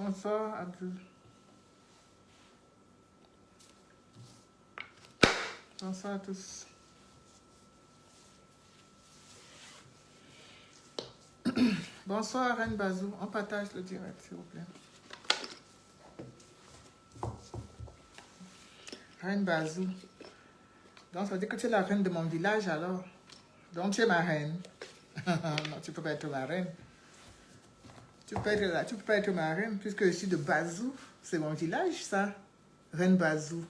Bonsoir, Abdul. Bonsoir à tous. Bonsoir, Reine Bazou. On partage le direct, s'il vous plaît. Reine Bazou. Donc, ça veut dire que tu es la reine de mon village, alors. Donc, tu es ma reine. Non, tu ne peux pas être ma reine. Tu peux pas être ma reine, puisque je suis de Bazou. C'est mon village, ça. Reine Bazou.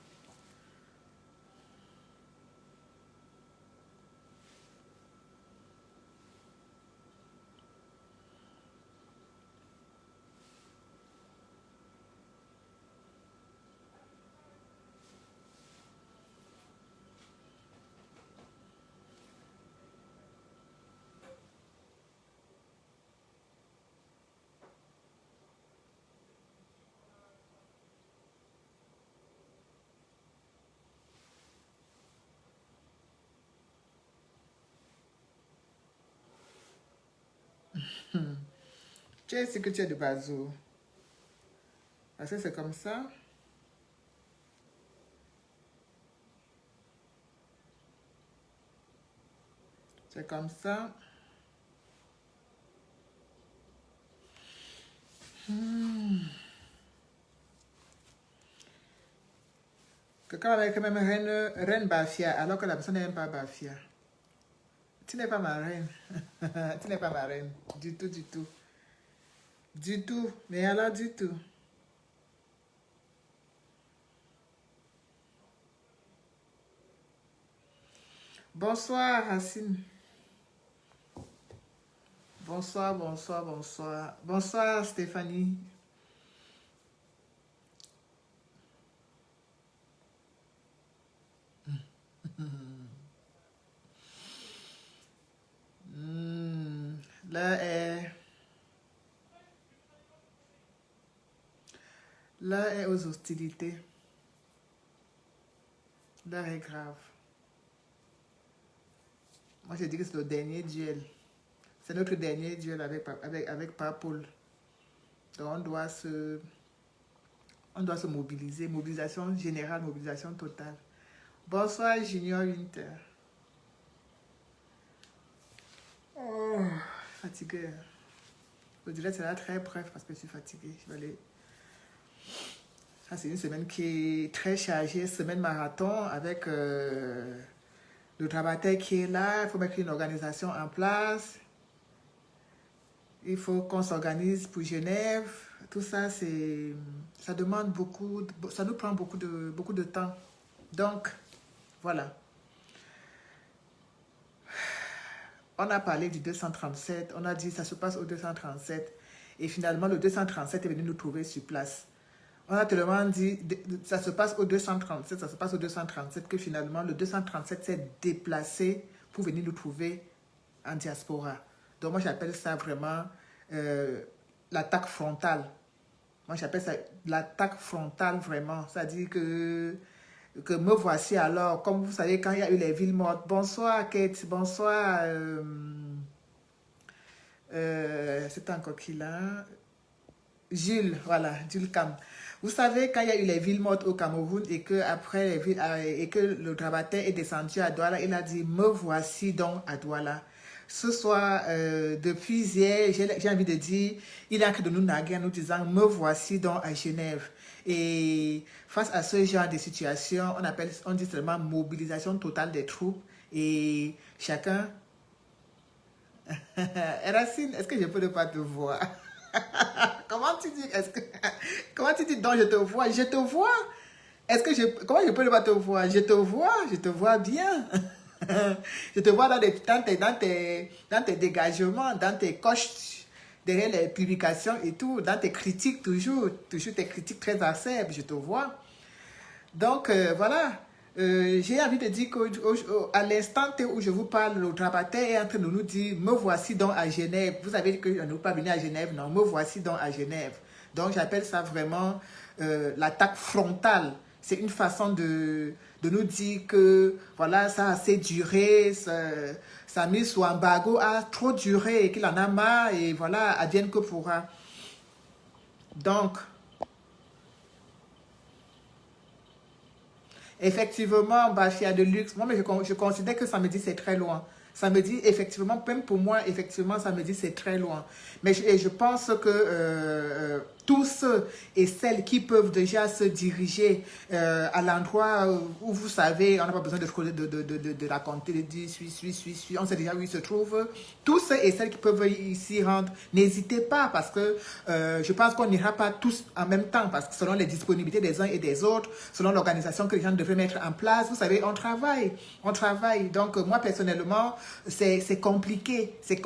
Tu es ce que tu es de Bazou. Parce que c'est comme ça. C'est comme ça. Quelqu'un avec même reine Bafia, alors que la personne n'aime pas Bafia. Tu n'es pas ma reine. Tu n'es pas ma reine. Du tout, du tout. Du tout. Mais alors, du tout. Bonsoir, Racine. Bonsoir, bonsoir, bonsoir. Bonsoir, Stéphanie. Là est aux hostilités. Là est grave. Moi, j'ai dit que c'est le dernier duel. C'est notre dernier duel avec Paul. Donc, on doit se mobiliser. Mobilisation générale, mobilisation totale. Bonsoir, Junior Winter. Oh, fatigué. Le direct sera très bref parce que je suis fatiguée. Je vais aller. Ça, c'est une semaine qui est très chargée, semaine marathon avec le travail qui est là. Il faut mettre une organisation en place. Il faut qu'on s'organise pour Genève. Tout ça, ça demande beaucoup, ça nous prend beaucoup de temps. Donc, voilà. On a parlé du 237, on a dit ça se passe au 237. Et finalement, le 237 est venu nous trouver sur place. On a tellement dit, ça se passe au 237, ça se passe au 237, que finalement, le 237 s'est déplacé pour venir nous trouver en diaspora. Donc, moi, j'appelle ça vraiment l'attaque frontale. Moi, j'appelle ça l'attaque frontale, vraiment. C'est-à-dire que me voici alors, comme vous savez, quand il y a eu les villes mortes. Bonsoir, Kate. Bonsoir. C'est encore qui là? Jules, voilà, Jules Cam. Vous savez, quand il y a eu les villes mortes au Cameroun et que après les villes, et que le Drabatin est descendu à Douala, il a dit, me voici donc à Douala. Ce soir, depuis hier, j'ai envie de dire, il a que de nous naguer en nous disant, me voici donc à Genève. Et face à ce genre de situation, on dit seulement mobilisation totale des troupes et chacun... Racine, est-ce que je peux ne pas te voir? Comment tu dis, comment tu dis donc je te vois? Je te vois. Comment je peux ne pas te voir? Je te vois bien. Je te vois dans tes dégagements, dans tes coches, derrière les publications et tout, dans tes critiques toujours tes critiques très acerbes, je te vois. Donc, voilà. J'ai envie de dire qu'à l'instant où je vous parle, le Drabatin est en train de nous dire, me voici donc à Genève. Vous savez que je ne veux pas venir à Genève, non, me voici donc à Genève. Donc, j'appelle ça vraiment l'attaque frontale. C'est une façon de nous dire que, voilà, ça a assez duré, sa mise sous embargo a trop duré, qu'il en a marre, et voilà, advienne que pourra. Donc, effectivement, Bafia de luxe, moi, mais je considère que samedi, c'est très loin. Samedi, effectivement, même pour moi, effectivement, samedi, c'est très loin. Mais je pense que tous ceux et celles qui peuvent déjà se diriger à l'endroit où vous savez, on n'a pas besoin de raconter, de dire suis, on sait déjà où il se trouve. Tous ceux et celles qui peuvent s'y rendre, n'hésitez pas parce que je pense qu'on n'ira pas tous en même temps parce que selon les disponibilités des uns et des autres, selon l'organisation que les gens devraient mettre en place, vous savez, on travaille. Donc, moi, personnellement, c'est compliqué. C'est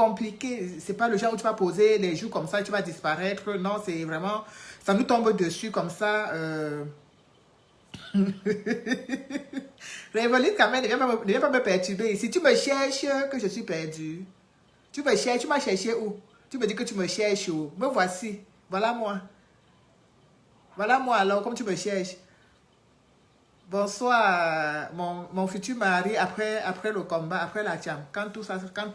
pas le genre où tu vas poser les joues comme ça et tu vas disparaître. Non, c'est vraiment, ça nous tombe dessus comme ça. Révolite, quand même, ne viens pas me perturber. Si tu me cherches, que je suis perdu. Tu me cherches, tu m'as cherché où? Tu me dis que tu me cherches où? Me voici. Voilà moi. Voilà moi alors, comme tu me cherches. Bonsoir, mon futur mari, après le combat, après la chambre, quand tout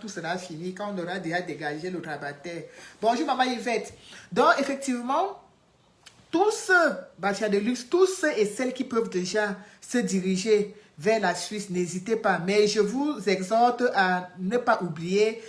sera fini, quand on aura déjà dégagé le rabatteur. Bonjour, maman Yvette. Donc, effectivement, tous ceux, Bachia de luxe, tous ceux et celles qui peuvent déjà se diriger vers la Suisse, n'hésitez pas. Mais je vous exhorte à ne pas oublier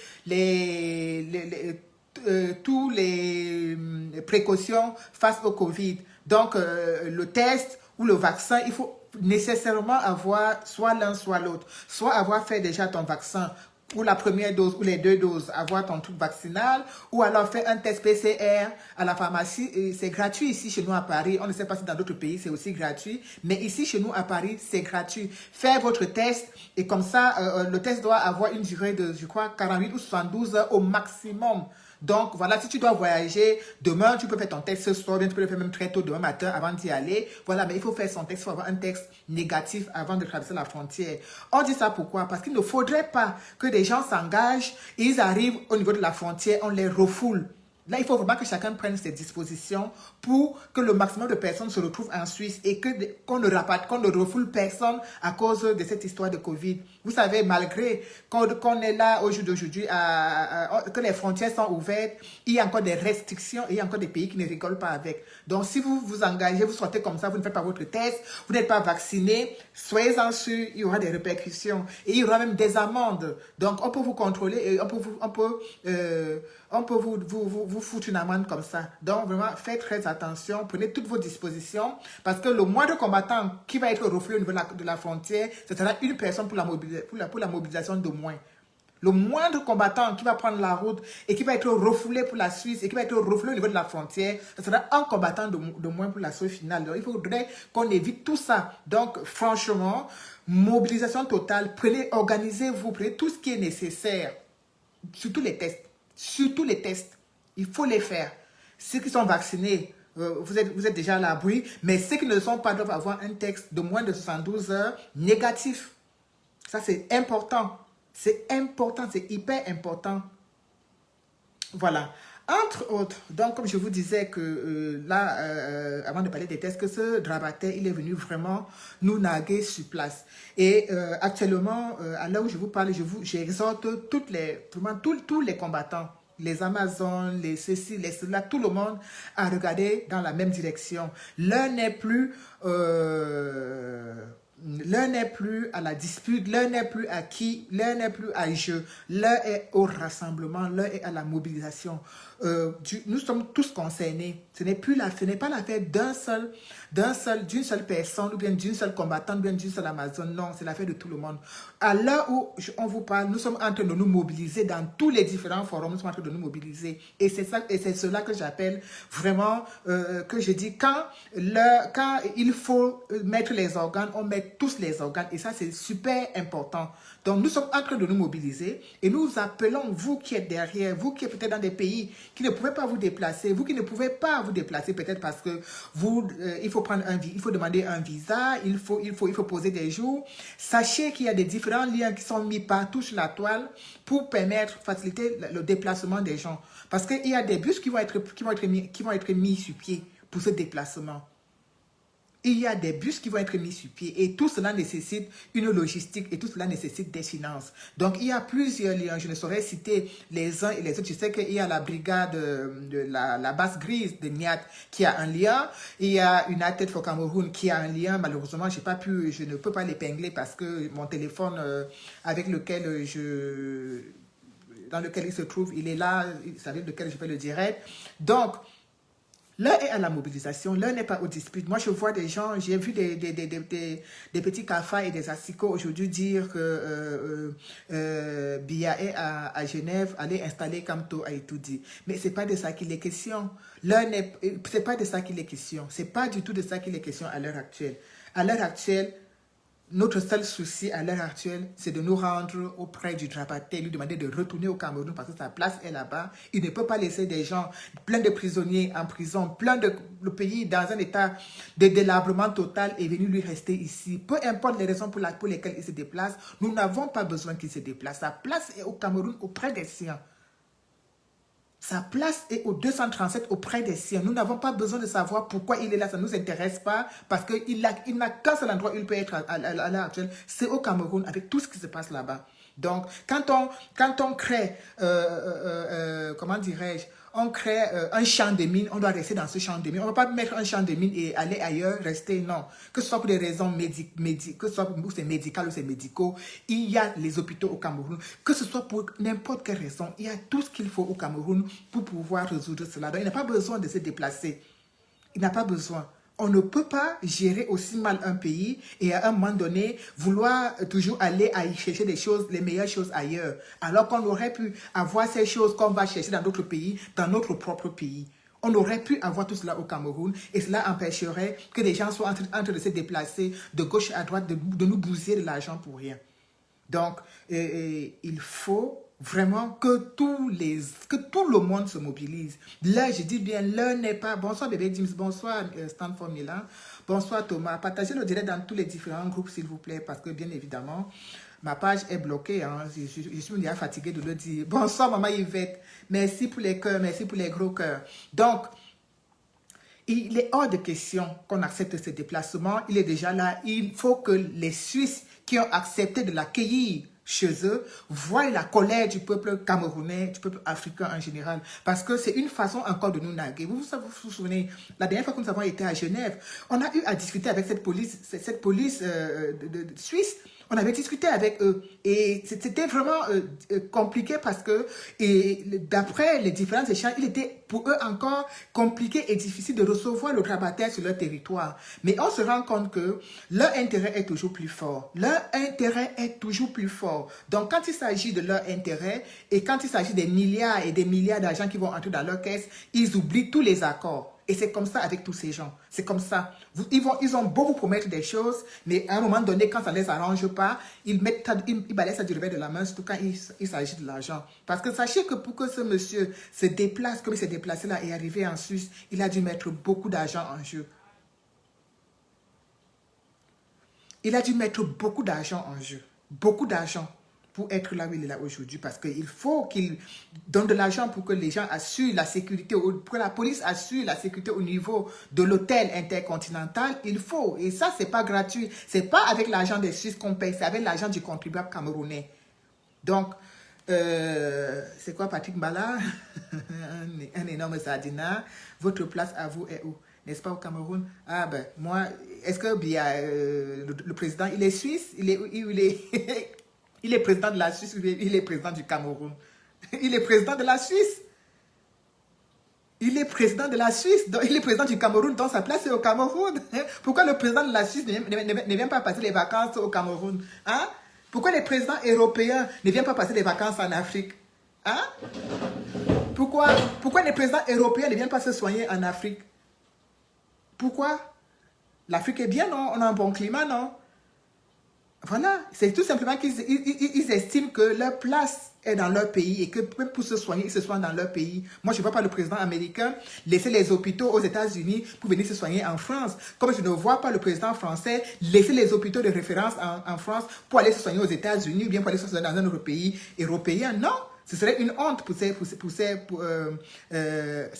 tous les précautions face au Covid. Donc, le test ou le vaccin, il faut nécessairement avoir soit l'un, soit l'autre. Soit avoir fait déjà ton vaccin pour la première dose ou les deux doses, avoir ton truc vaccinal, ou alors faire un test PCR à la pharmacie. C'est gratuit ici chez nous à Paris. On ne sait pas si dans d'autres pays c'est aussi gratuit, mais ici chez nous à Paris, c'est gratuit. Faites votre test et comme ça, le test doit avoir une durée de, je crois, 48 ou 72 heures au maximum. Donc, voilà, si tu dois voyager, demain, tu peux faire ton test ce soir, bien, tu peux le faire même très tôt demain matin avant d'y aller. Voilà, mais il faut faire son test, il faut avoir un test négatif avant de traverser la frontière. On dit ça pourquoi? Parce qu'il ne faudrait pas que des gens s'engagent, ils arrivent au niveau de la frontière, on les refoule. Là, il faut vraiment que chacun prenne ses dispositions pour que le maximum de personnes se retrouvent en Suisse et qu'on ne refoule personne à cause de cette histoire de Covid. Vous savez, malgré qu'on est là au jour d'aujourd'hui, que les frontières sont ouvertes, il y a encore des restrictions et il y a encore des pays qui ne rigolent pas avec. Donc, si vous vous engagez, vous sortez comme ça, vous ne faites pas votre test, vous n'êtes pas vacciné, soyez-en sûrs, il y aura des répercussions et il y aura même des amendes. Donc, on peut vous contrôler et on peut vous foutre une amende comme ça. Donc, vraiment, faites très attention. Prenez toutes vos dispositions parce que le moindre combattant qui va être refoulé au niveau de la frontière, ce sera une personne pour la mobilisation de moins. Le moindre combattant qui va prendre la route et qui va être refoulé pour la Suisse et qui va être refoulé au niveau de la frontière, ce sera un combattant de moins pour la sauce finale. Donc, il faudrait qu'on évite tout ça. Donc, franchement, mobilisation totale. Organisez-vous, prenez tout ce qui est nécessaire. Surtout les tests. Surtout les tests. Il faut les faire. Ceux qui sont vaccinés, vous êtes déjà à l'abri, mais ceux qui ne le sont pas doivent avoir un test de moins de 72 heures négatif. Ça, c'est important. C'est important, c'est hyper important. Voilà. Entre autres, donc comme je vous disais que avant de parler des tests, que ce Drabataire, il est venu vraiment nous narguer sur place. Et actuellement, à l'heure où je vous parle, j'exhorte vraiment tous les combattants, les Amazones, les ceci, les cela, tout le monde à regarder dans la même direction. L'un n'est plus à la dispute, l'un n'est plus à qui, l'un n'est plus à jeu, l'un est au rassemblement, l'un est à la mobilisation. Nous sommes tous concernés. Ce n'est pas l'affaire d'une seule personne, ou bien d'une seule combattante, ou bien d'une seule Amazone. Non, c'est l'affaire de tout le monde. À l'heure où on vous parle, nous sommes en train de nous mobiliser dans tous les différents forums, nous sommes en train de nous mobiliser. Et c'est cela que j'appelle vraiment, que je dis, quand il faut mettre les organes, on met tous les organes. Et ça, c'est super important. Donc, nous sommes en train de nous mobiliser et nous appelons, vous qui êtes derrière, vous qui êtes peut-être dans des pays qui ne pouvez pas vous déplacer, vous qui ne pouvez pas vous déplacer peut-être parce que il faut demander un visa, il faut poser des jours. Sachez qu'il y a des différents liens qui sont mis partout sur la toile pour faciliter le déplacement des gens. Parce qu'il y a des bus qui vont être mis sur pied pour ce déplacement. Il y a des bus qui vont être mis sur pied et tout cela nécessite une logistique et tout cela nécessite des finances. Donc, il y a plusieurs liens. Je ne saurais citer les uns et les autres. Je sais qu'il y a la brigade de la base grise de Niat qui a un lien. Il y a une United for Cameroun qui a un lien. Malheureusement, je ne peux pas l'épingler parce que mon téléphone avec lequel dans lequel il se trouve, il est là, c'est avec lequel je fais le direct. Donc, l'un est à la mobilisation, l'un n'est pas aux disputes. Moi, je vois des gens, j'ai vu des petits cafards et des asticots aujourd'hui dire que Biya est à Genève, aller installer Camto a tout dit. Mais ce n'est pas de ça qu'il est question. C'est pas de ça qu'il est question. Ce n'est pas du tout de ça qu'il est question à l'heure actuelle. À l'heure actuelle, notre seul souci à l'heure actuelle, c'est de nous rendre auprès du Drabaté, lui demander de retourner au Cameroun parce que sa place est là-bas. Il ne peut pas laisser des gens, plein de prisonniers en prison, le pays dans un état de délabrement total et venir lui rester ici. Peu importe les raisons pour lesquelles il se déplace, nous n'avons pas besoin qu'il se déplace. Sa place est au Cameroun auprès des siens. Sa place est au 237 auprès des siens. Nous n'avons pas besoin de savoir pourquoi il est là. Ça ne nous intéresse pas parce qu'il n'a qu'un seul endroit où il peut être à l'heure actuelle. C'est au Cameroun avec tout ce qui se passe là-bas. Donc, quand on crée, comment dirais-je, on crée un champ de mines, on doit rester dans ce champ de mines. On ne va pas mettre un champ de mines et aller ailleurs, rester, non. Que ce soit pour des raisons que ce soit où c'est médical ou c'est médicaux, il y a les hôpitaux au Cameroun. Que ce soit pour n'importe quelle raison, il y a tout ce qu'il faut au Cameroun pour pouvoir résoudre cela. Donc, il n'a pas besoin de se déplacer. Il n'a pas besoin. On ne peut pas gérer aussi mal un pays et à un moment donné, vouloir toujours aller à y chercher des choses, les meilleures choses ailleurs. Alors qu'on aurait pu avoir ces choses qu'on va chercher dans d'autres pays, dans notre propre pays. On aurait pu avoir tout cela au Cameroun et cela empêcherait que les gens soient en train de se déplacer de gauche à droite, de nous bousiller de l'argent pour rien. Donc, il faut vraiment que tout le monde se mobilise. Là, je dis bien, l'heure n'est pas... Bonsoir bébé James, bonsoir Stanford Milan, bonsoir Thomas. Partagez le direct dans tous les différents groupes s'il vous plaît, parce que bien évidemment, ma page est bloquée. Hein. Je suis déjà fatiguée de le dire. Bonsoir maman Yvette, merci pour les cœurs, merci pour les gros cœurs. Donc, il est hors de question qu'on accepte ce déplacement. Il est déjà là. Il faut que les Suisses qui ont accepté de l'accueillir chez eux voient la colère du peuple camerounais, du peuple africain en général. Parce que c'est une façon encore de nous narguer. Vous vous souvenez, la dernière fois que nous avons été à Genève, on a eu à discuter avec cette police de suisse. On avait discuté avec eux et c'était vraiment compliqué parce que d'après les différents échanges, il était pour eux encore compliqué et difficile de recevoir le grabataire sur leur territoire. Mais on se rend compte que leur intérêt est toujours plus fort. Leur intérêt est toujours plus fort. Donc quand il s'agit de leur intérêt et quand il s'agit des milliards et des milliards d'argent qui vont entrer dans leur caisse, ils oublient tous les accords. Et c'est comme ça avec tous ces gens. C'est comme ça. Ils ont beau vous promettre des choses, mais à un moment donné, quand ça ne les arrange pas, ils balayent ça du revers de la main, surtout quand il s'agit de l'argent. Parce que sachez que pour que ce monsieur se déplace comme il s'est déplacé là et arrivé en Suisse, il a dû mettre beaucoup d'argent en jeu. Il a dû mettre beaucoup d'argent en jeu. Beaucoup d'argent. Pour être là où il est là aujourd'hui, parce qu'il faut qu'il donne de l'argent pour que les gens assurent la sécurité, pour que la police assure la sécurité au niveau de l'hôtel intercontinental, il faut. Et ça, c'est pas gratuit. C'est pas avec l'argent des Suisses qu'on paye, c'est avec l'argent du contribuable camerounais. Donc, c'est quoi Patrick Mbala? un énorme sardina. Votre place à vous est où? N'est-ce pas au Cameroun? Ah ben, moi, est-ce que le président, il est suisse? Il est il est président de la Suisse ou il est président du Cameroun? Il est président de la Suisse. Il est président de la Suisse. Donc il est président du Cameroun, donc sa place est au Cameroun. Pourquoi le président de la Suisse ne vient pas passer les vacances au Cameroun? Hein? Pourquoi les présidents européens ne viennent pas passer les vacances en Afrique? Hein? Pourquoi les présidents européens ne viennent pas se soigner en Afrique? Pourquoi? L'Afrique est bien, non? On a un bon climat, non? Voilà, c'est tout simplement qu'ils estiment que leur place est dans leur pays et que même pour se soigner, ils se soignent dans leur pays. Moi, je ne vois pas le président américain laisser les hôpitaux aux États-Unis pour venir se soigner en France. Comme je ne vois pas le président français laisser les hôpitaux de référence en France pour aller se soigner aux États-Unis ou bien pour aller se soigner dans un autre pays européen. Non, Ce serait une honte ce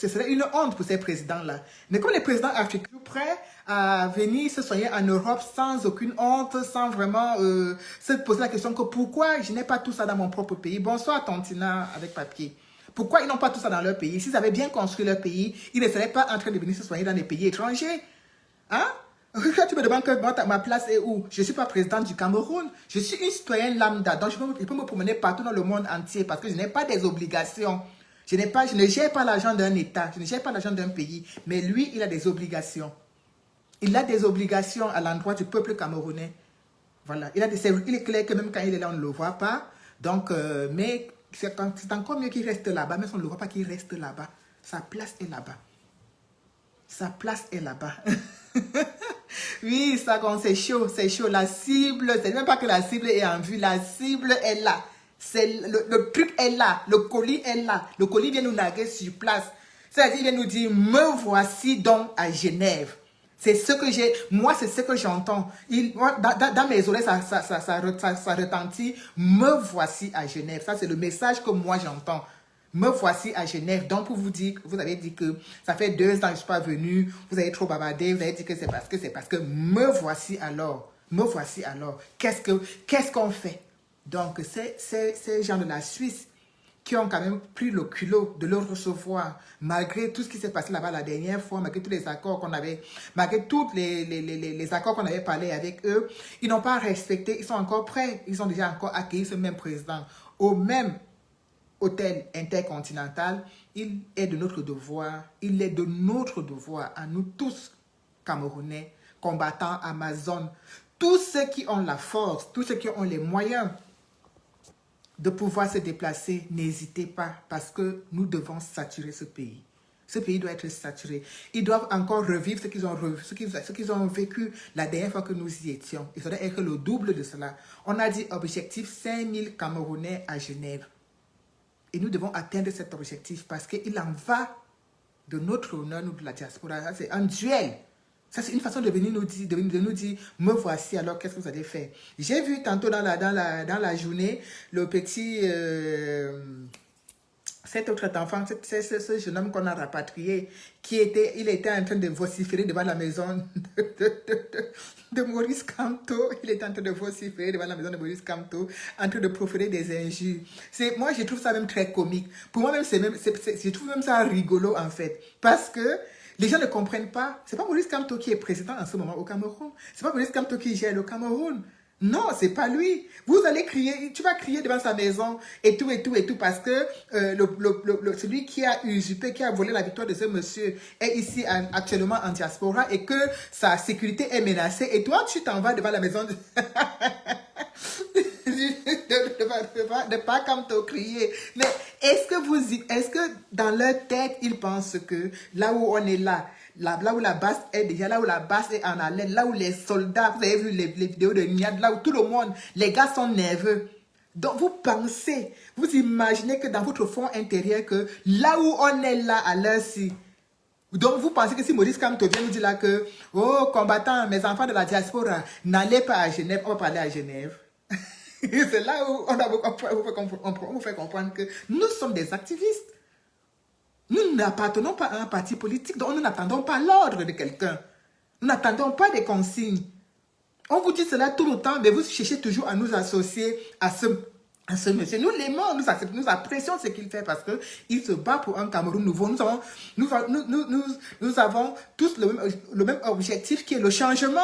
serait une honte pour ces présidents-là. Mais comme les présidents africains sont prêts à venir se soigner en Europe sans aucune honte, sans vraiment se poser la question que pourquoi je n'ai pas tout ça dans mon propre pays. Bonsoir Tantina avec papier. Pourquoi ils n'ont pas tout ça dans leur pays? S'ils avaient bien construit leur pays, ils ne seraient pas en train de venir se soigner dans des pays étrangers. Hein? Quand tu me demandes que ma place est où? Je ne suis pas présidente du Cameroun. Je suis une citoyenne lambda. Donc, je peux me promener partout dans le monde entier parce que je n'ai pas des obligations. Je ne gère pas l'argent d'un État. Je ne gère pas l'argent d'un pays. Mais lui, il a des obligations. Il a des obligations à l'endroit du peuple camerounais. Voilà. Il est clair que même quand il est là, on ne le voit pas. Donc, mais c'est encore mieux qu'il reste là-bas. Même si on ne le voit pas, qu'il reste là-bas. Sa place est là-bas. Sa place est là-bas. Oui, ça, c'est chaud, c'est chaud. La cible, c'est même pas que la cible est en vue, la cible est là. Le truc est là, le colis est là. Le colis vient nous narguer sur place. C'est-à-dire, il vient nous dire, me voici donc à Genève. C'est ce que j'ai, moi, c'est ce que j'entends. Dans mes oreilles, ça retentit, me voici à Genève. Ça, c'est le message que moi, j'entends. Me voici à Genève. Donc, pour vous dire, vous avez dit que ça fait 2 ans que je ne suis pas venu, vous avez trop bavardé, vous avez dit que c'est parce que me voici alors. Me voici alors. Qu'est-ce qu'on fait? Donc, c'est ces gens de la Suisse qui ont quand même pris le culot de le recevoir, malgré tout ce qui s'est passé là-bas la dernière fois, malgré tous les accords qu'on avait, malgré tous les accords qu'on avait parlé avec eux, ils n'ont pas respecté, ils sont encore prêts, ils ont déjà encore accueilli ce même président au même hôtel intercontinental. Il est de notre devoir, à nous tous, Camerounais, combattants, Amazon, tous ceux qui ont la force, tous ceux qui ont les moyens de pouvoir se déplacer, n'hésitez pas, parce que nous devons saturer ce pays. Ce pays doit être saturé. Ils doivent encore revivre ce qu'ils ont vécu la dernière fois que nous y étions. Il faudrait être le double de cela. On a dit objectif 5000 Camerounais à Genève. Et nous devons atteindre cet objectif parce qu'il en va de notre honneur, nous, de la diaspora. C'est un duel. Ça, c'est une façon de venir nous dire, me voici, alors qu'est-ce que vous allez faire? J'ai vu tantôt dans la journée, le petit, cet autre enfant, ce jeune homme qu'on a rapatrié, il était en train de vociférer devant la maison de Maurice Kamto. Il était en train de vociférer devant la maison de Maurice Kamto, en train de proférer des injures. Moi, je trouve ça même très comique. Pour moi, je trouve même ça rigolo, en fait. Parce que les gens ne comprennent pas. C'est pas Maurice Kamto qui est président en ce moment au Cameroun. C'est pas Maurice Kamto qui gère le Cameroun. Non, c'est pas lui. Vous allez crier, tu vas crier devant sa maison et tout, parce que celui qui a usurpé, qui a volé la victoire de ce monsieur est ici actuellement en diaspora et que sa sécurité est menacée. Et toi, tu t'en vas devant la maison de... de pas comme te crier. Mais est-ce que dans leur tête, ils pensent que là où on est là où la base est déjà, là où la base est en haleine, là où les soldats, vous avez vu les vidéos de Niad, là où tout le monde, les gars sont nerveux. Donc vous pensez, vous imaginez que dans votre fond intérieur, que là où on est là à l'heure-ci, donc vous pensez que si Maurice Kamto vient nous dire là que, oh combattants, mes enfants de la diaspora, n'allez pas à Genève, on va pas aller à Genève. C'est là où on vous fait comprendre que nous sommes des activistes. Nous n'appartenons pas à un parti politique, donc nous n'attendons pas l'ordre de quelqu'un. Nous n'attendons pas des consignes. On vous dit cela tout le temps, mais vous cherchez toujours à nous associer à ce monsieur. Nous l'aimons, nous apprécions ce qu'il fait parce qu'il se bat pour un Cameroun nouveau. Nous avons tous le même objectif qui est le changement.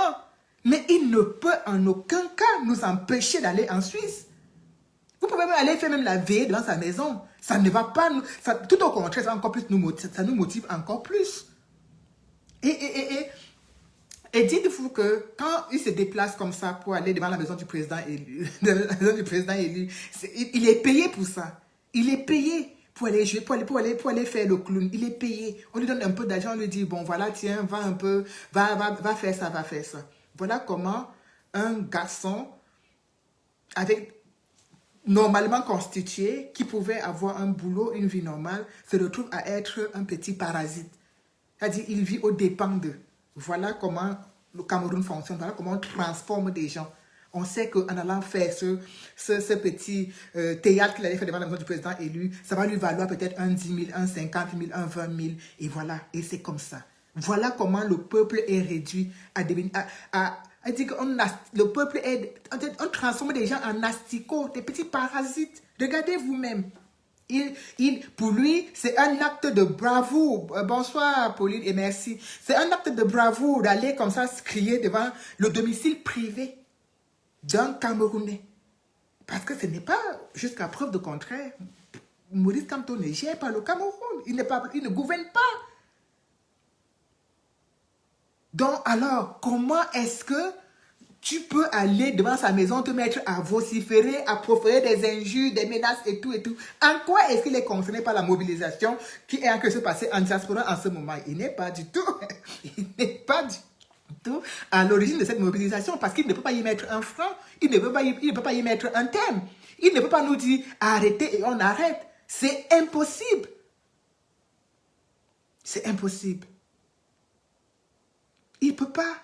Mais il ne peut en aucun cas nous empêcher d'aller en Suisse. Vous pouvez même aller faire même la veille devant sa maison. Ça ne va pas, tout au contraire, ça nous motive encore plus. Et dites-vous que quand il se déplace comme ça pour aller devant la maison du président élu, il est payé pour ça. Il est payé pour aller jouer, pour aller faire le clown. Il est payé. On lui donne un peu d'argent, on lui dit, bon voilà, tiens, va un peu, va faire ça, va faire ça. Voilà comment un garçon normalement constitué, qui pouvait avoir un boulot, une vie normale, se retrouve à être un petit parasite. C'est-à-dire, il vit aux dépens d'eux. Voilà comment le Cameroun fonctionne, voilà comment on transforme des gens. On sait qu'en allant faire ce petit théâtre qu'il allait faire devant la maison du président élu, ça va lui valoir peut-être un 10 000, un 50 000, un 20 000. Et voilà, et c'est comme ça. Voilà comment le peuple est réduit à devenir... le peuple est... On transforme des gens en asticots, des petits parasites. Regardez vous-même. Pour lui, c'est un acte de bravoure. Bonsoir, Pauline, et merci. C'est un acte de bravoure d'aller comme ça se crier devant le domicile privé d'un Camerounais. Parce que ce n'est pas, jusqu'à preuve de contraire, Maurice Kamto ne gère pas le Cameroun. Il ne gouverne pas. Donc, alors, comment est-ce que tu peux aller devant sa maison, te mettre à vociférer, à proférer des injures, des menaces et tout et tout? En quoi est-ce qu'il est concerné par la mobilisation qui est en train de se passer en diaspora en ce moment? Il n'est pas du tout. Il n'est pas du tout à l'origine de cette mobilisation parce qu'il ne peut pas y mettre un frein. Il ne peut pas y mettre un thème. Il ne peut pas nous dire arrêtez et on arrête. C'est impossible. C'est impossible. Il ne peut pas.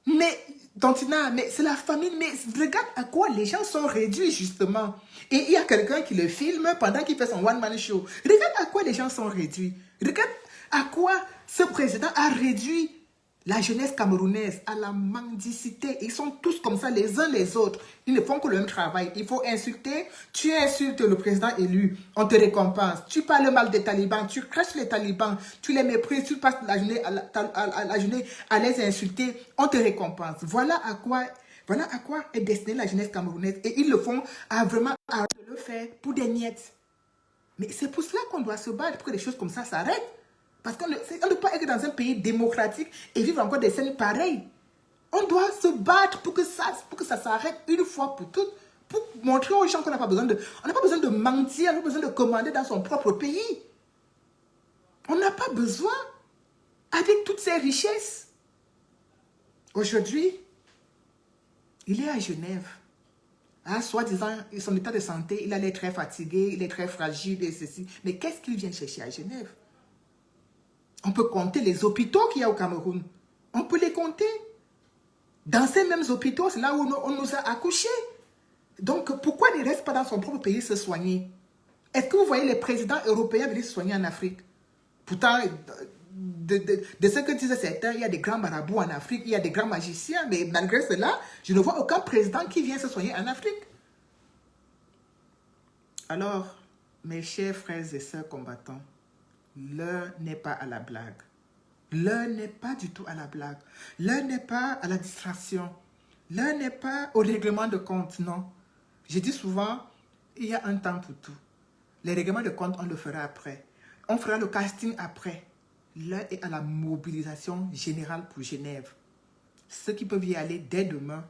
Mais, Dantina, mais c'est la famille, mais regarde à quoi les gens sont réduits, justement. Et il y a quelqu'un qui le filme pendant qu'il fait son one-man show. Regarde à quoi les gens sont réduits. Regarde à quoi ce président a réduit la jeunesse camerounaise, à la mendicité. Ils sont tous comme ça, les uns les autres. Ils ne font que le même travail. Il faut insulter. Tu insultes le président élu, on te récompense. Tu parles mal des talibans, tu craches les talibans, tu les méprises, tu passes la journée à les insulter, on te récompense. Voilà à quoi est destinée la jeunesse camerounaise. Et ils le font à vraiment arrêter de le faire pour des miettes. Mais c'est pour cela qu'on doit se battre pour que des choses comme ça s'arrêtent. Parce qu'on ne peut pas être dans un pays démocratique et vivre encore des scènes pareilles. On doit se battre pour que ça s'arrête une fois pour toutes, pour montrer aux gens qu'on n'a pas besoin de mentir, on n'a pas besoin de commander dans son propre pays. On n'a pas besoin, avec toutes ces richesses. Aujourd'hui, il est à Genève. Soi-disant, son état de santé, il allait être très fatigué, il est très fragile et ceci. Mais qu'est-ce qu'il vient chercher à Genève? On peut compter les hôpitaux qu'il y a au Cameroun. On peut les compter. Dans ces mêmes hôpitaux, c'est là où on nous a accouchés. Donc, pourquoi il ne reste pas dans son propre pays se soigner? Est-ce que vous voyez les présidents européens venir se soigner en Afrique? Pourtant, de ce que disaient certains, il y a des grands marabouts en Afrique, il y a des grands magiciens, mais malgré cela, je ne vois aucun président qui vient se soigner en Afrique. Alors, mes chers frères et sœurs combattants, l'heure n'est pas à la blague. L'heure n'est pas du tout à la blague. L'heure n'est pas à la distraction. L'heure n'est pas au règlement de compte, non. Je dis souvent, il y a un temps pour tout. Les règlements de compte, on le fera après. On fera le casting après. L'heure est à la mobilisation générale pour Genève. Ceux qui peuvent y aller dès demain,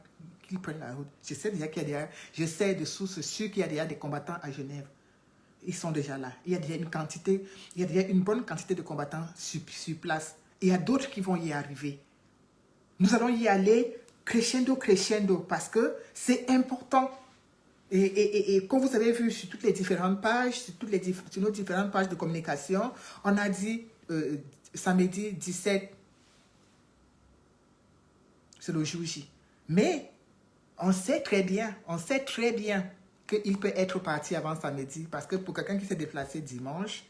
qu'ils prennent la route. Je sais déjà qu'il y a déjà, je sais de sources sûres qu'il y a déjà des combattants à Genève. Ils sont déjà là. Il y a déjà une bonne quantité de combattants sur place. Il y a d'autres qui vont y arriver. Nous allons y aller crescendo, parce que c'est important. Et comme vous avez vu sur toutes les différentes pages, sur nos différentes pages de communication, on a dit samedi 17, c'est le jour J. Mais on sait très bien qu'il peut être parti avant samedi, parce que pour quelqu'un qui s'est déplacé dimanche,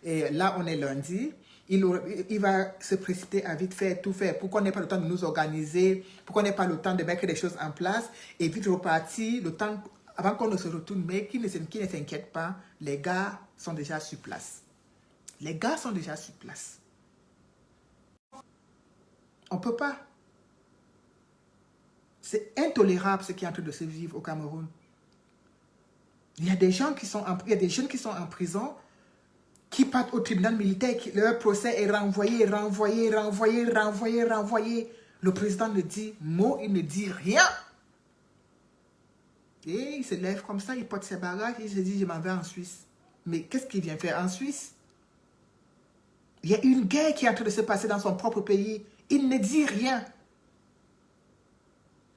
et là on est lundi, il va se précipiter à vite faire, tout faire, pour qu'on n'ait pas le temps de nous organiser, pour qu'on n'ait pas le temps de mettre des choses en place, et vite repartir, le temps, avant qu'on ne se retourne, mais qui ne s'inquiète pas, les gars sont déjà sur place. Les gars sont déjà sur place. On ne peut pas. C'est intolérable ce qui est en train de se vivre au Cameroun. Il y a des gens qui sont il y a des jeunes qui sont en prison, qui partent au tribunal militaire, leur procès est renvoyé. Le président ne dit mot, il ne dit rien. Et il se lève comme ça, il porte ses bagages, il se dit je m'en vais en Suisse. Mais qu'est-ce qu'il vient faire en Suisse? Il y a une guerre qui est en train de se passer dans son propre pays. Il ne dit rien.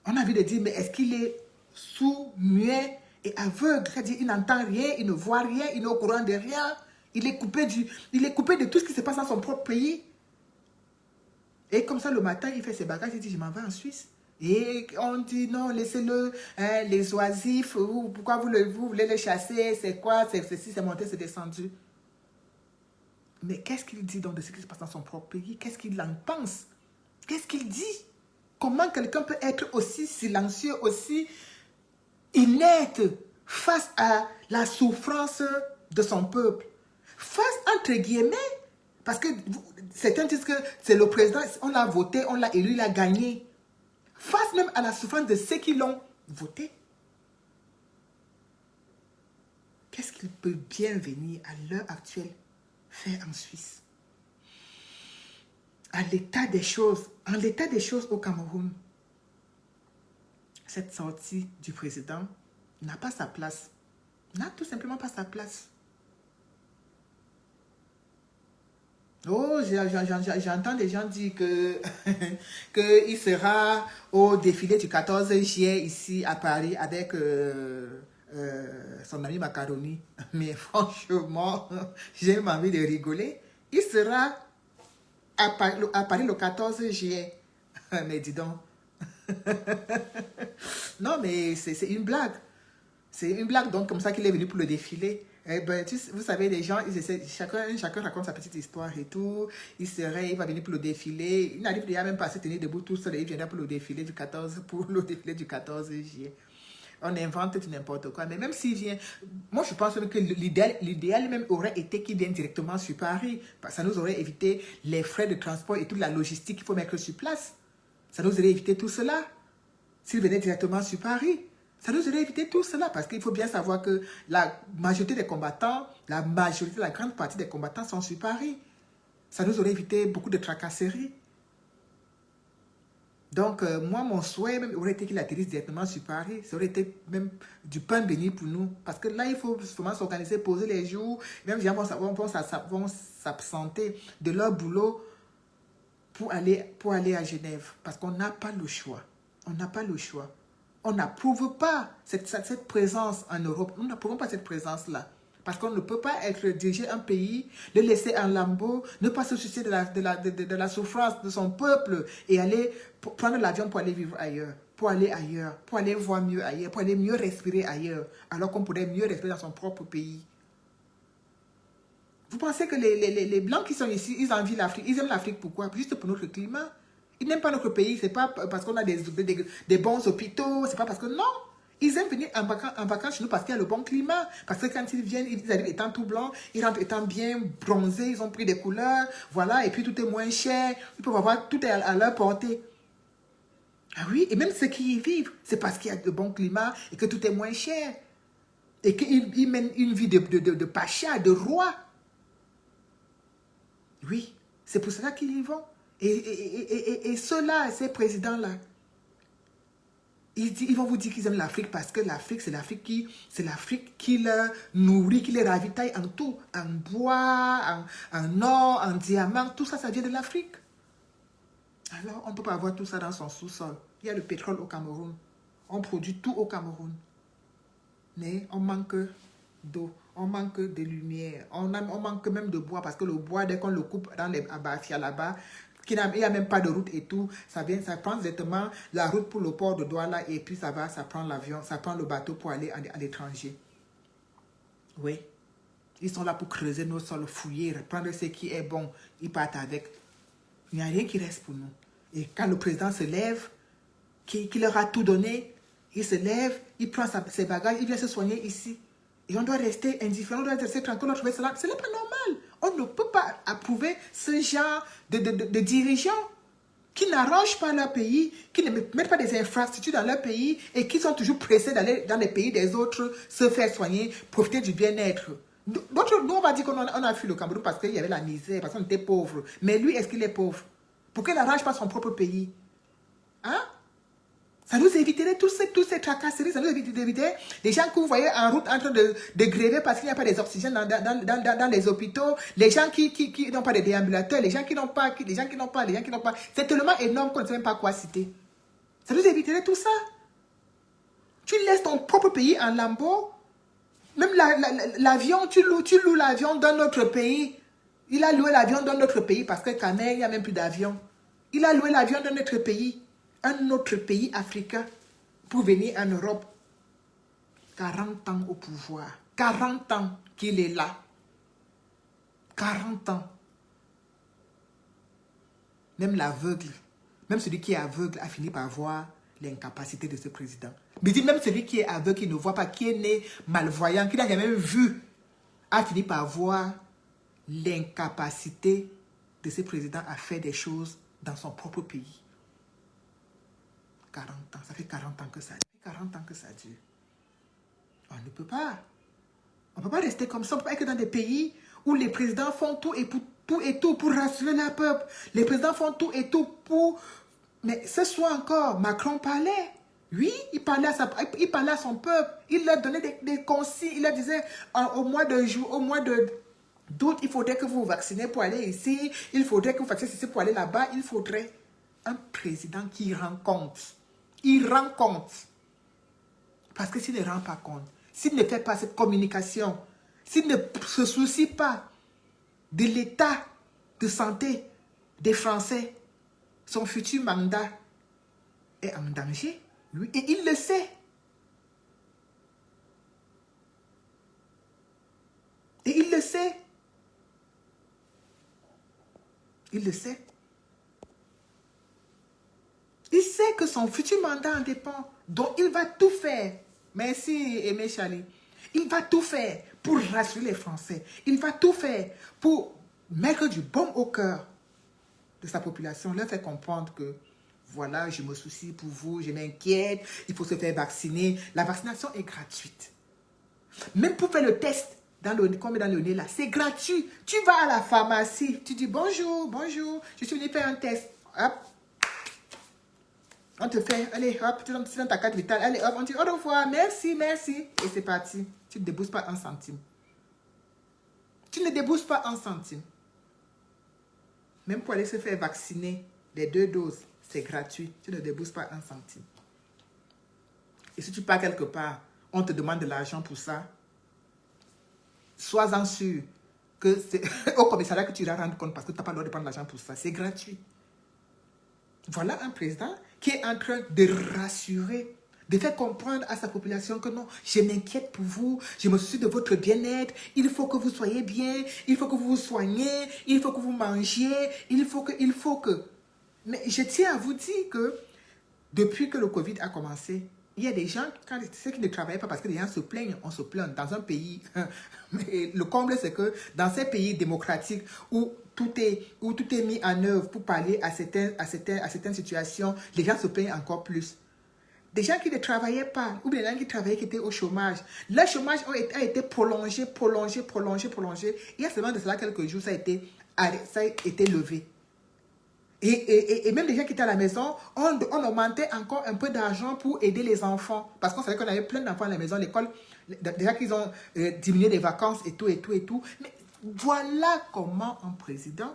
On a envie de dire, mais est-ce qu'il est sourd, muet et aveugle? C'est-à-dire, il n'entend rien, il ne voit rien, il n'est au courant de rien. Il est coupé de tout ce qui se passe dans son propre pays. Et comme ça, le matin, il fait ses bagages, il dit, je m'en vais en Suisse. Et on dit non, laissez-le, hein, les oisifs, pourquoi vous voulez les chasser, c'est quoi, c'est ceci, c'est monté, c'est descendu. Mais qu'est-ce qu'il dit donc de ce qui se passe dans son propre pays? Qu'est-ce qu'il en pense? Qu'est-ce qu'il dit? Comment quelqu'un peut être aussi silencieux, aussi inerte face à la souffrance de son peuple? Face, entre guillemets, parce que certains disent que c'est le président, on l'a voté, on l'a élu, il a gagné. Face même à la souffrance de ceux qui l'ont voté. Qu'est-ce qu'il peut bien venir à l'heure actuelle faire en Suisse? En l'état des choses au Cameroun, cette sortie du président n'a pas sa place. N'a tout simplement pas sa place. Oh, j'entends des gens dire que qu'il sera au défilé du 14 juillet ici à Paris avec son ami Macaroni. Mais franchement, j'ai même envie de rigoler. Il sera à Paris le 14 juillet. Mais dis donc. Non, mais c'est une blague. C'est une blague, donc comme ça qu'il est venu pour le défilé. Eh ben, vous savez, les gens, ils essaient, chacun raconte sa petite histoire et tout. Il va venir pour le défilé. Il n'arrive déjà même pas à se tenir debout tout seul. Il viendra pour le défilé du 14 juillet. On invente du n'importe quoi. Mais même s'il vient, moi je pense que l'idéal même aurait été qu'il vienne directement sur Paris. Ça nous aurait évité les frais de transport et toute la logistique qu'il faut mettre sur place. Ça nous aurait évité tout cela. S'il venait directement sur Paris. Ça nous aurait évité tout cela parce qu'il faut bien savoir que la majorité des combattants, la grande partie des combattants sont sur Paris. Ça nous aurait évité beaucoup de tracasseries. Donc, moi, mon souhait même aurait été qu'il atterrisse directement sur Paris. Ça aurait été même du pain béni pour nous. Parce que là, il faut vraiment s'organiser, poser les jours. Même les gens vont s'absenter de leur boulot pour aller à Genève. Parce qu'on n'a pas le choix. On n'a pas le choix. On n'approuve pas cette présence en Europe. Nous n'approuvons pas cette présence-là. Parce qu'on ne peut pas diriger un pays, le laisser en lambeaux, ne pas se soucier de la souffrance de son peuple et aller prendre l'avion pour aller vivre ailleurs, pour aller voir mieux ailleurs, pour aller mieux respirer ailleurs, alors qu'on pourrait mieux respirer dans son propre pays. Vous pensez que les Blancs qui sont ici, ils envient l'Afrique. Ils aiment l'Afrique pourquoi? Juste pour notre climat. Ils n'aiment pas notre pays, c'est pas parce qu'on a des bons hôpitaux, c'est pas parce que non. Ils aiment venir en vacances chez nous parce qu'il y a le bon climat. Parce que quand ils viennent, ils arrivent étant tout blancs, ils rentrent étant bien bronzés, ils ont pris des couleurs, voilà, et puis tout est moins cher, ils peuvent avoir tout à leur portée. Ah oui, et même ceux qui y vivent, c'est parce qu'il y a de bon climat et que tout est moins cher. Et qu'ils mènent une vie de pacha, de roi. Oui, c'est pour cela qu'ils y vont. Et ceux-là, ces présidents-là, ils vont vous dire qu'ils aiment l'Afrique parce que l'Afrique, c'est l'Afrique qui leur nourrit, qui les ravitaille en tout, en bois, en or, en diamant, tout ça, ça vient de l'Afrique. Alors, on ne peut pas avoir tout ça dans son sous-sol. Il y a le pétrole au Cameroun. On produit tout au Cameroun. Mais on manque d'eau, on manque de lumière, on manque même de bois parce que le bois, dès qu'on le coupe dans les Abafia là-bas, il n'y a même pas de route et tout, ça prend directement la route pour le port de Douala et puis ça prend l'avion, ça prend le bateau pour aller à l'étranger. Oui, ils sont là pour creuser nos sols, fouiller, prendre ce qui est bon, ils partent avec. Il n'y a rien qui reste pour nous. Et quand le président se lève, qui leur a tout donné, il se lève, il prend ses bagages, il vient se soigner ici. Et on doit rester indifférent, on doit rester tranquille, on doit trouver cela. Ce n'est pas normal. On ne peut pas approuver ce genre de dirigeants qui n'arrangent pas leur pays, qui ne mettent pas des infrastructures dans leur pays et qui sont toujours pressés d'aller dans les pays des autres, se faire soigner, profiter du bien-être. Nous, on va dire qu'on a fui le Cameroun parce qu'il y avait la misère, parce qu'on était pauvre. Mais lui, est-ce qu'il est pauvre? Pourquoi il n'arrange pas son propre pays? Hein? Ça nous éviterait tous ces tracasseries, ça nous éviterait les gens que vous voyez en route en train de gréver parce qu'il n'y a pas d'oxygène dans les hôpitaux, les gens qui n'ont pas de déambulateurs, les gens qui n'ont pas. C'est tellement énorme qu'on ne sait même pas quoi citer. Ça nous éviterait tout ça. Tu laisses ton propre pays en lambeaux. Même l'avion, tu loues l'avion dans notre pays. Il a loué l'avion dans notre pays parce que quand même, il n'y a même plus d'avion. Il a loué l'avion dans notre pays. un autre pays africain pour venir en Europe. 40 ans au pouvoir. 40 ans qu'il est là. 40 ans. Même l'aveugle, même celui qui est aveugle a fini par voir l'incapacité de ce président. Mais dit même celui qui est aveugle, qui ne voit pas, qui est né malvoyant, qui n'a jamais vu, a fini par voir l'incapacité de ce président à faire des choses dans son propre pays. 40 ans, ça fait 40 ans que ça dure. 40 ans que ça dure. On ne peut pas. On ne peut pas rester comme ça. On ne peut pas être dans des pays où les présidents font tout et tout pour rassurer le peuple. Les présidents font tout et tout pour... Mais ce soir encore, Macron parlait. Oui, il parlait à son peuple. Il leur donnait des consignes. Il leur disait, au mois d'août, il faudrait que vous vous vaccinez pour aller ici. Il faudrait que vous vaccinez ici pour aller là-bas. Il faudrait un président qui rend compte. Il rend compte. Parce que s'il ne rend pas compte, s'il ne fait pas cette communication, s'il ne se soucie pas de l'état de santé des Français, son futur mandat est en danger. Lui, et il le sait. Et il le sait. Il le sait. Il sait que son futur mandat en dépend. Donc il va tout faire. Merci, Aimé Charlie. Il va tout faire pour rassurer les Français. Il va tout faire pour mettre du baume au cœur de sa population. Leur faire comprendre que, voilà, je me soucie pour vous, je m'inquiète, il faut se faire vacciner. La vaccination est gratuite. Même pour faire le test, comme dans le nez là, c'est gratuit. Tu vas à la pharmacie, tu dis bonjour, bonjour, je suis venu faire un test. Hop. On te fait, allez, hop, tu rentres dans ta carte vitale, allez, hop, on dit au revoir, merci, merci. Et c'est parti. Tu ne débourses pas un centime. Tu ne débourses pas un centime. Même pour aller se faire vacciner, les 2 doses, c'est gratuit. Tu ne débourses pas un centime. Et si tu pars quelque part, on te demande de l'argent pour ça, sois-en sûr que c'est au commissariat que tu vas rendre compte parce que tu n'as pas le droit de prendre l'argent pour ça. C'est gratuit. Voilà un président qui est en train de rassurer, de faire comprendre à sa population que non, je m'inquiète pour vous, je me soucie de votre bien-être, il faut que vous soyez bien, il faut que vous vous soignez, il faut que vous mangiez, il faut que... Mais je tiens à vous dire que depuis que le Covid a commencé, il y a des gens, ceux qui ne travaillent pas parce que les gens se plaignent, on se plaint dans un pays. Mais le comble, c'est que dans ces pays démocratiques où tout est mis en œuvre pour pallier à certaines situations, les gens se plaignent encore plus. Des gens qui ne travaillaient pas, ou bien des gens qui travaillaient, qui étaient au chômage. Le chômage a été prolongé. Il y a seulement de cela quelques jours, ça a été levé. Et même les gens qui étaient à la maison, on augmentait encore un peu d'argent pour aider les enfants. Parce qu'on savait qu'on avait plein d'enfants à la maison, l'école, déjà qu'ils ont diminué les vacances et tout. Mais voilà comment un président,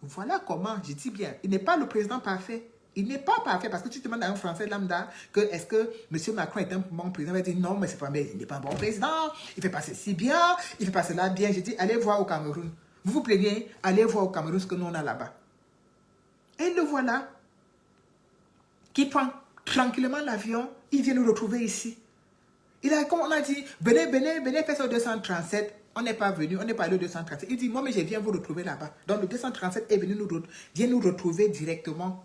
voilà comment, je dis bien, il n'est pas le président parfait. Il n'est pas parfait parce que tu demandes à un Français lambda que est-ce que M. Macron est un bon président. Il va dire non, mais il n'est pas un bon président. Il ne fait pas ceci bien, il ne fait pas cela bien. Je dis allez voir au Cameroun. Vous vous plaignez, allez voir au Cameroun ce que nous on a là-bas. Et le voilà, qui prend tranquillement l'avion, il vient nous retrouver ici. Comme on a dit, venez faire ça au 237. On n'est pas venu, on n'est pas allé au 237. Il dit, moi, mais je viens vous retrouver là-bas. Donc le 237 est venu vient nous retrouver directement.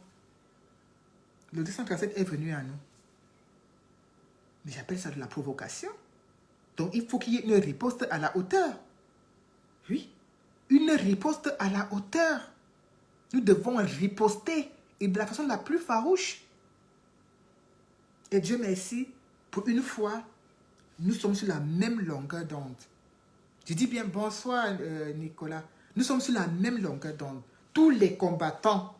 Le 237 est venu à nous. Mais j'appelle ça de la provocation. Donc il faut qu'il y ait une riposte à la hauteur. Oui, une riposte à la hauteur. Nous devons riposter et de la façon la plus farouche. Et Dieu merci, pour une fois, nous sommes sur la même longueur d'onde. Je dis bien bonsoir Nicolas. Nous sommes sur la même longueur d'onde. Tous les combattants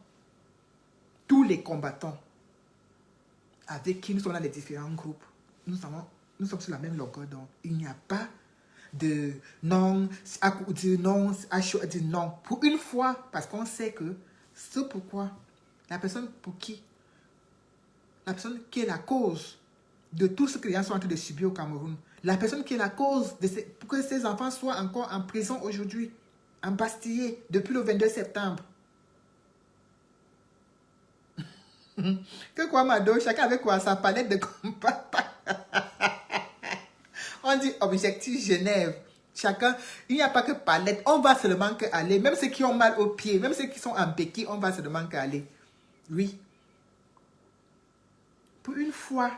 avec qui nous sommes dans les différents groupes, nous sommes sur la même longueur d'onde. Il n'y a pas de non, de non. Pour une fois, parce qu'on sait que ce pourquoi la personne qui est la cause de tout ce que les gens sont en train de subir au Cameroun, la personne qui est la cause pour que ces enfants soient encore en prison aujourd'hui, embastillés depuis le 22 septembre. Que quoi, Mado? Chacun avec quoi? Sa palette de compas. On dit objectif Genève. Chacun, il n'y a pas que palette. On va seulement que aller. Même ceux qui ont mal aux pieds, même ceux qui sont en béquille, on va seulement qu'aller. Oui. Pour une fois,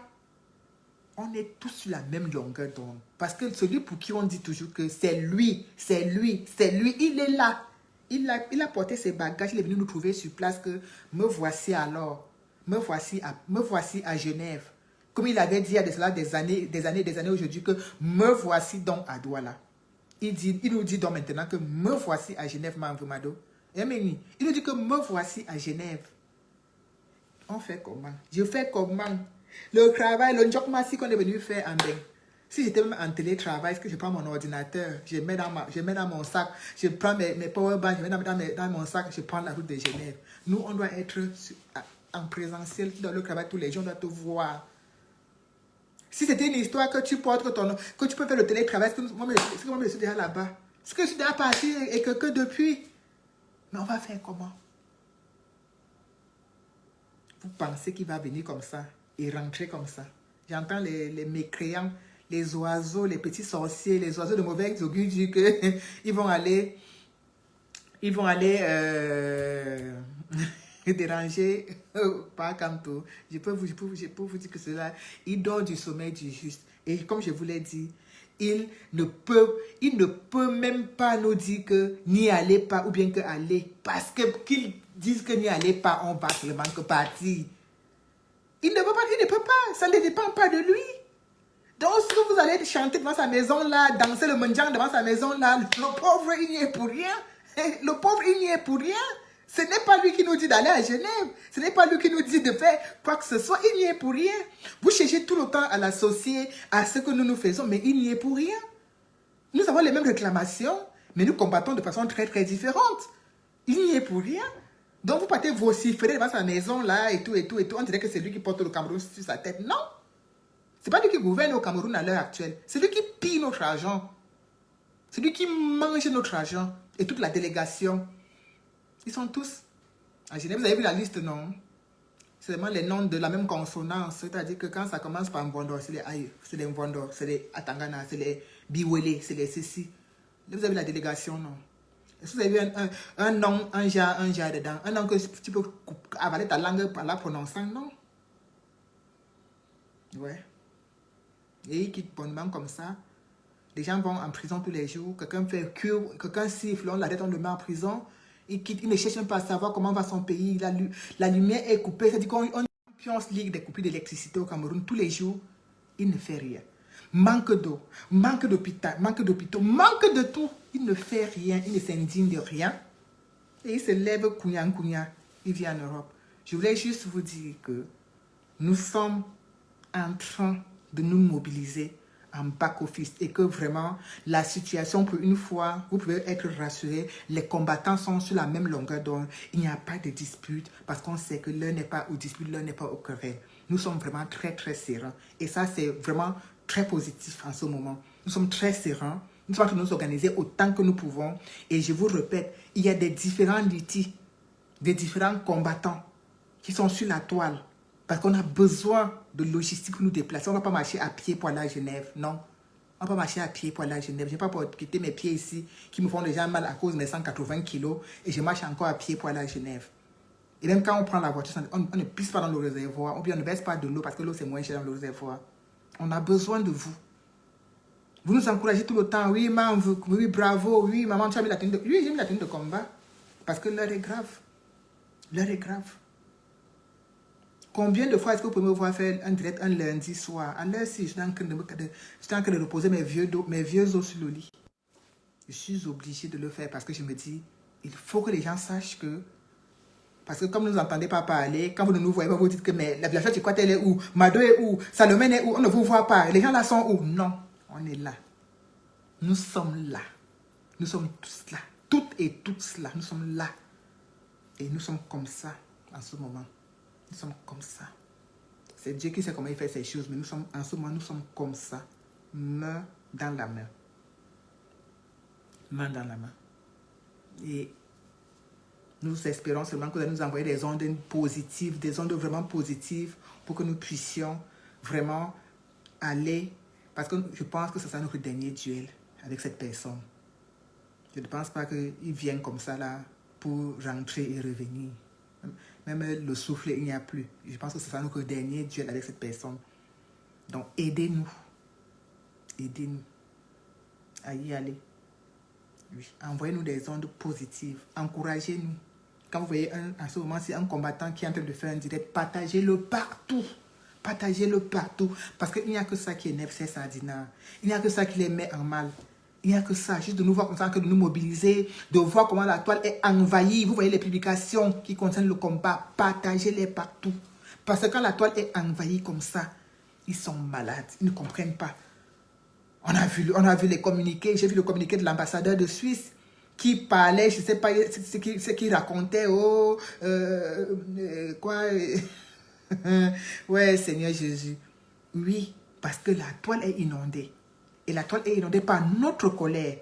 on est tous sur la même longueur d'onde. Parce que celui pour qui on dit toujours que c'est lui, c'est lui, c'est lui, il est là. Il a porté ses bagages, il est venu nous trouver sur place que me voici alors. Me voici à Genève. Comme il avait dit il y a de cela des années aujourd'hui que me voici donc à Douala. Il nous dit donc maintenant que me voici à Genève, Manvumado. Il nous dit que me voici à Genève. On fait comment? Je fais comment? Le travail, le job massif qu'on est venu faire en bain. Si j'étais même en télétravail, est-ce que je prends mon ordinateur, je mets dans mon sac, je prends mes powerbanks, je mets dans mon sac, je prends la route de Genève. Nous, on doit être en présentiel dans le travail tous les jours, on doit te voir. Si c'était une histoire que tu portes que tu peux faire le télétravail, c'est que moi, je suis déjà là-bas. C'est que je suis déjà parti et que depuis. Mais on va faire comment? Vous pensez qu'il va venir comme ça et rentrer comme ça? J'entends les mécréants, les oiseaux, les petits sorciers, les oiseaux de mauvais augure dire qu'ils vont aller déranger par Kanto. Je peux vous dire que cela, il dort du sommeil du juste. Et comme je vous l'ai dit, il ne peut même pas nous dire que n'y allez pas ou bien que allez. Parce que qu'ils disent que n'y allez pas, on va seulement que partir. Il ne peut pas, ça ne dépend pas de lui. Donc, si vous allez chanter devant sa maison là, danser le mendiant devant sa maison là, le pauvre, il n'y est pour rien. Le pauvre, il n'y est pour rien. Ce n'est pas lui qui nous dit d'aller à Genève. Ce n'est pas lui qui nous dit de faire quoi que ce soit. Il n'y est pour rien. Vous cherchez tout le temps à l'associer à ce que nous faisons, mais il n'y est pour rien. Nous avons les mêmes réclamations, mais nous combattons de façon très, très différente. Il n'y est pour rien. Donc, vous partez vociférer devant sa maison là et tout. On dirait que c'est lui qui porte le Cameroun sur sa tête. Non. C'est pas lui qui gouverne au Cameroun à l'heure actuelle. C'est lui qui pille notre argent. C'est lui qui mange notre argent. Et toute la délégation. Ils sont tous à Genève. Vous avez vu la liste, non? C'est vraiment les noms de la même consonance. C'est-à-dire que quand ça commence par Mvondo, c'est les Aïe, c'est les Mvondo, c'est les Atangana, c'est les Biwele, c'est les Sissi. Vous avez vu la délégation, non? Est-ce que vous avez vu un nom, un jar dedans? Un nom que tu peux avaler ta langue par la prononçant, non? Ouais. Et ils quittent bonnement comme ça. Les gens vont en prison tous les jours. Quelqu'un fait cure, quelqu'un siffle, on la tête, on le met en prison. Il quitte, il ne cherche même pas à savoir comment va son pays. La lumière est coupée. C'est-à-dire qu'on pionce ligue des coupures d'électricité au Cameroun tous les jours. Il ne fait rien. Manque d'eau, manque d'hôpital, manque d'hôpitaux, manque de tout. Il ne fait rien, il ne s'indigne de rien. Et il se lève, kounya. Il vient en Europe. Je voulais juste vous dire que nous sommes en train de nous mobiliser en back-office et que vraiment la situation, pour une fois, vous pouvez être rassurés, les combattants sont sur la même longueur d'onde. Il n'y a pas de dispute parce qu'on sait que l'un n'est pas au dispute, l'un n'est pas au querelle. Nous sommes vraiment très, très sereins. Et ça, c'est vraiment très positif en ce moment. Nous sommes très sereins. Nous sommes en train de nous organiser autant que nous pouvons. Et je vous répète, il y a des différents litiges, des différents combattants qui sont sur la toile. Parce qu'on a besoin de logistique pour nous déplacer. On ne va pas marcher à pied pour aller à Genève. Non. On ne va pas marcher à pied pour aller à Genève. Je n'ai pas pour quitter mes pieds ici qui me font déjà mal à cause de mes 180 kilos. Et je marche encore à pied pour aller à Genève. Et même quand on prend la voiture, on ne pisse pas dans le réservoir. Ou bien on ne baisse pas de l'eau parce que l'eau c'est moins cher dans le réservoir. On a besoin de vous. Vous nous encouragez tout le temps. Oui, maman, oui, bravo. Oui, maman, tu as mis la tenue de... Oui, j'ai mis la tenue de combat. Parce que l'heure est grave. L'heure est grave. Combien de fois est-ce que vous pouvez me voir faire un direct un lundi soir? À l'heure, si je suis en train de reposer mes vieux os sur le lit. Je suis obligée de le faire parce que je me dis, il faut que les gens sachent que... Parce que comme vous ne nous entendez pas parler, quand vous ne nous voyez pas, vous dites que mais la village, tu crois qu'elle est où? Mado est où? Salomé est où? On ne vous voit pas. Les gens là sont où? Non, on est là. Nous sommes là. Nous sommes tous là. Toutes et tous là. Nous sommes là. Et nous sommes comme ça en ce moment. Nous sommes comme ça. C'est Dieu qui sait comment il fait ces choses, mais nous sommes, en ce moment, nous sommes comme ça. Main dans la main. Main dans la main. Et Nous espérons seulement que vous allez nous envoyer des ondes positives, des ondes vraiment positives pour que nous puissions vraiment aller. Parce que je pense que ce sera notre dernier duel avec cette personne. Je ne pense pas qu'il vienne comme ça là pour rentrer et revenir. Même le souffle, il n'y a plus. Je pense que ce sera notre dernier duel avec cette personne. Donc, aidez-nous. Aidez-nous à y aller. Oui. Envoyez-nous des ondes positives. Encouragez-nous. Quand vous voyez à ce moment-ci un combattant qui est en train de faire un direct, partagez-le partout. Partagez-le partout. Parce qu'il n'y a que ça qui énerve ces sardinards. Il n'y a que ça qui les met en mal. Il n'y a que ça. Juste de nous voir comme ça, que de nous mobiliser, de voir comment la toile est envahie. Vous voyez les publications qui concernent le combat. Partagez-les partout. Parce que quand la toile est envahie comme ça, ils sont malades. Ils ne comprennent pas. On a vu les communiqués. J'ai vu le communiqué de l'ambassadeur de Suisse qui parlait, je ne sais pas ce qu'il racontait. Oh, quoi ouais, Seigneur Jésus. Oui, parce que la toile est inondée. Et la toile est inondée par notre colère.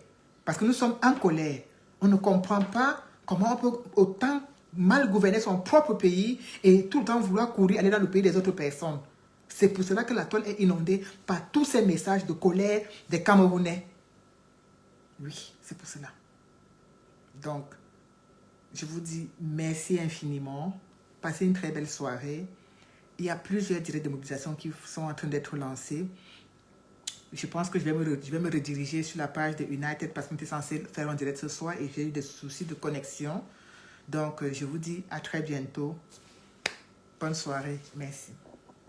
Parce que nous sommes en colère. On ne comprend pas comment on peut autant mal gouverner son propre pays et tout le temps vouloir courir, aller dans le pays des autres personnes. C'est pour cela que la toile est inondée par tous ces messages de colère des Camerounais. Oui, c'est pour cela. Donc, je vous dis merci infiniment. Passez une très belle soirée. Il y a plusieurs directs de mobilisation qui sont en train d'être lancés. Je pense que je vais me rediriger sur la page de United parce qu'on était censé faire un direct ce soir et j'ai eu des soucis de connexion. Donc, je vous dis à très bientôt. Bonne soirée. Merci.